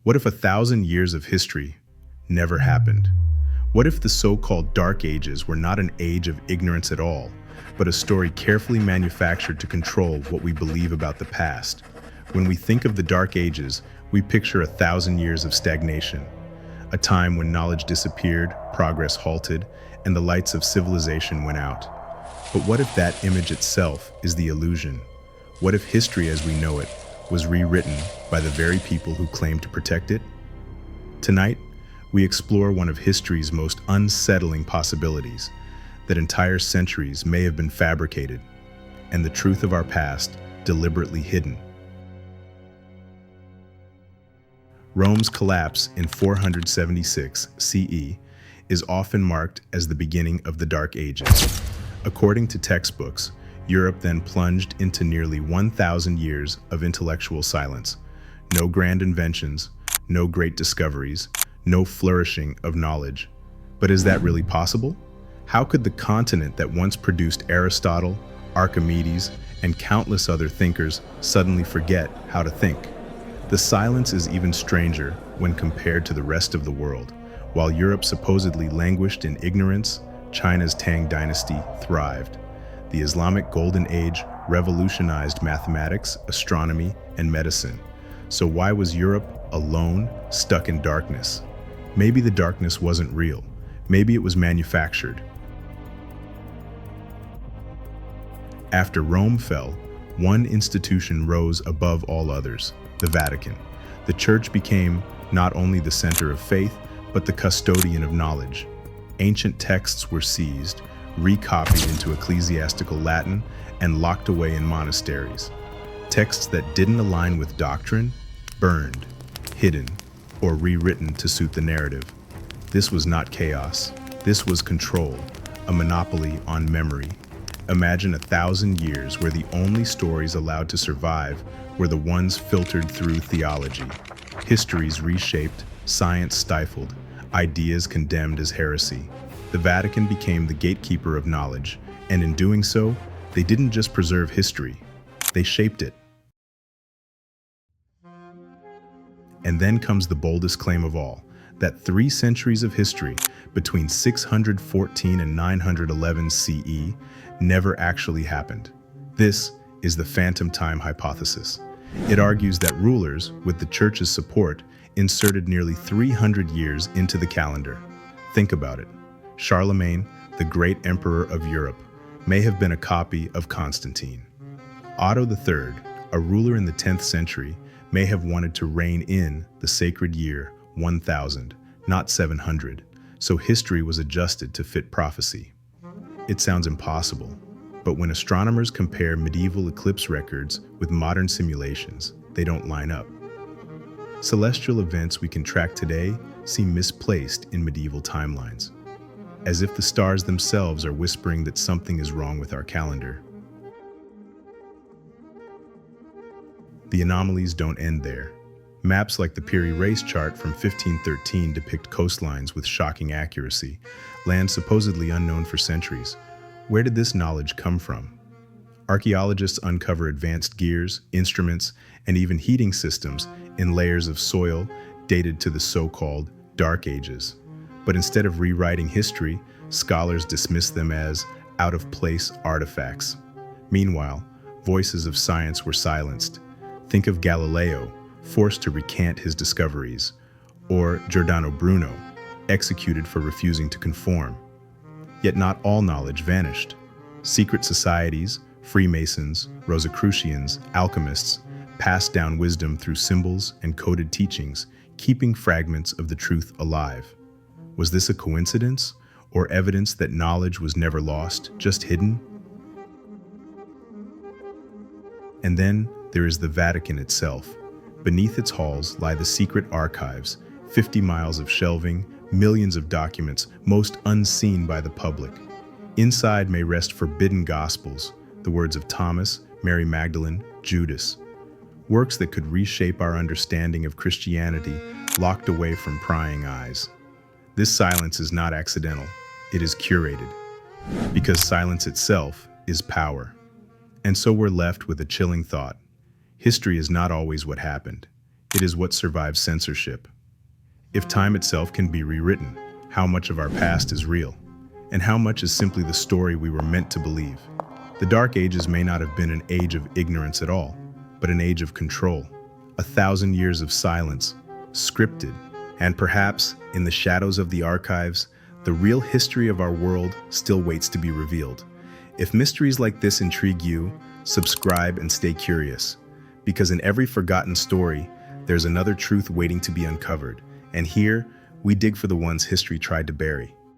What if 1,000 years of history never happened? What if the so-called Dark Ages were not an age of ignorance at all, but a story carefully manufactured to control what we believe about the past? When we think of the Dark Ages, we picture 1,000 years of stagnation, a time when knowledge disappeared, progress halted, and the lights of civilization went out. But what if that image itself is the illusion? What if history as we know it was rewritten by the very people who claim to protect it? Tonight, we explore one of history's most unsettling possibilities, that entire centuries may have been fabricated, and the truth of our past deliberately hidden. Rome's collapse in 476 CE is often marked as the beginning of the Dark Ages. According to textbooks, Europe then plunged into nearly 1,000 years of intellectual silence. No grand inventions, no great discoveries, no flourishing of knowledge. But is that really possible? How could the continent that once produced Aristotle, Archimedes, and countless other thinkers suddenly forget how to think? The silence is even stranger when compared to the rest of the world. While Europe supposedly languished in ignorance, China's Tang dynasty thrived. The Islamic Golden Age revolutionized mathematics, astronomy, and medicine. So why was Europe alone, stuck in darkness? Maybe the darkness wasn't real. Maybe it was manufactured. After Rome fell, one institution rose above all others, the Vatican. The Church became not only the center of faith, but the custodian of knowledge. Ancient texts were seized, recopied into ecclesiastical Latin, and locked away in monasteries. Texts that didn't align with doctrine, burned, hidden, or rewritten to suit the narrative. This was not chaos. This was control, a monopoly on memory. Imagine 1,000 years where the only stories allowed to survive were the ones filtered through theology. Histories reshaped, science stifled, ideas condemned as heresy. The Vatican became the gatekeeper of knowledge, and in doing so, they didn't just preserve history, they shaped it. And then comes the boldest claim of all, that 3 centuries of history, between 614 and 911 CE, never actually happened. This is the phantom time hypothesis. It argues that rulers, with the Church's support, inserted nearly 300 years into the calendar. Think about it. Charlemagne, the great emperor of Europe, may have been a copy of Constantine. Otto III, a ruler in the 10th century, may have wanted to rein in the sacred year 1000, not 700, so history was adjusted to fit prophecy. It sounds impossible, but when astronomers compare medieval eclipse records with modern simulations, they don't line up. Celestial events we can track today seem misplaced in medieval timelines, as if the stars themselves are whispering that something is wrong with our calendar. The anomalies don't end there. Maps like the Piri Reis chart from 1513 depict coastlines with shocking accuracy, land supposedly unknown for centuries. Where did this knowledge come from? Archaeologists uncover advanced gears, instruments, and even heating systems in layers of soil dated to the so-called Dark Ages. But instead of rewriting history, scholars dismiss them as out-of-place artifacts. Meanwhile, voices of science were silenced. Think of Galileo, forced to recant his discoveries, or Giordano Bruno, executed for refusing to conform. Yet not all knowledge vanished. Secret societies, Freemasons, Rosicrucians, alchemists passed down wisdom through symbols and coded teachings, keeping fragments of the truth alive. Was this a coincidence, or evidence that knowledge was never lost, just hidden? And then there is the Vatican itself. Beneath its halls lie the secret archives, 50 miles of shelving, millions of documents, most unseen by the public. Inside may rest forbidden gospels, the words of Thomas, Mary Magdalene, Judas. Works that could reshape our understanding of Christianity, locked away from prying eyes. This silence is not accidental, it is curated, because silence itself is power. And so we're left with a chilling thought. History is not always what happened. It is what survives censorship. If time itself can be rewritten, how much of our past is real? And how much is simply the story we were meant to believe? The Dark Ages may not have been an age of ignorance at all, but an age of control. 1,000 years of silence, scripted, and perhaps, in the shadows of the archives, the real history of our world still waits to be revealed. If mysteries like this intrigue you, subscribe and stay curious, because in every forgotten story, there's another truth waiting to be uncovered, and here, we dig for the ones history tried to bury.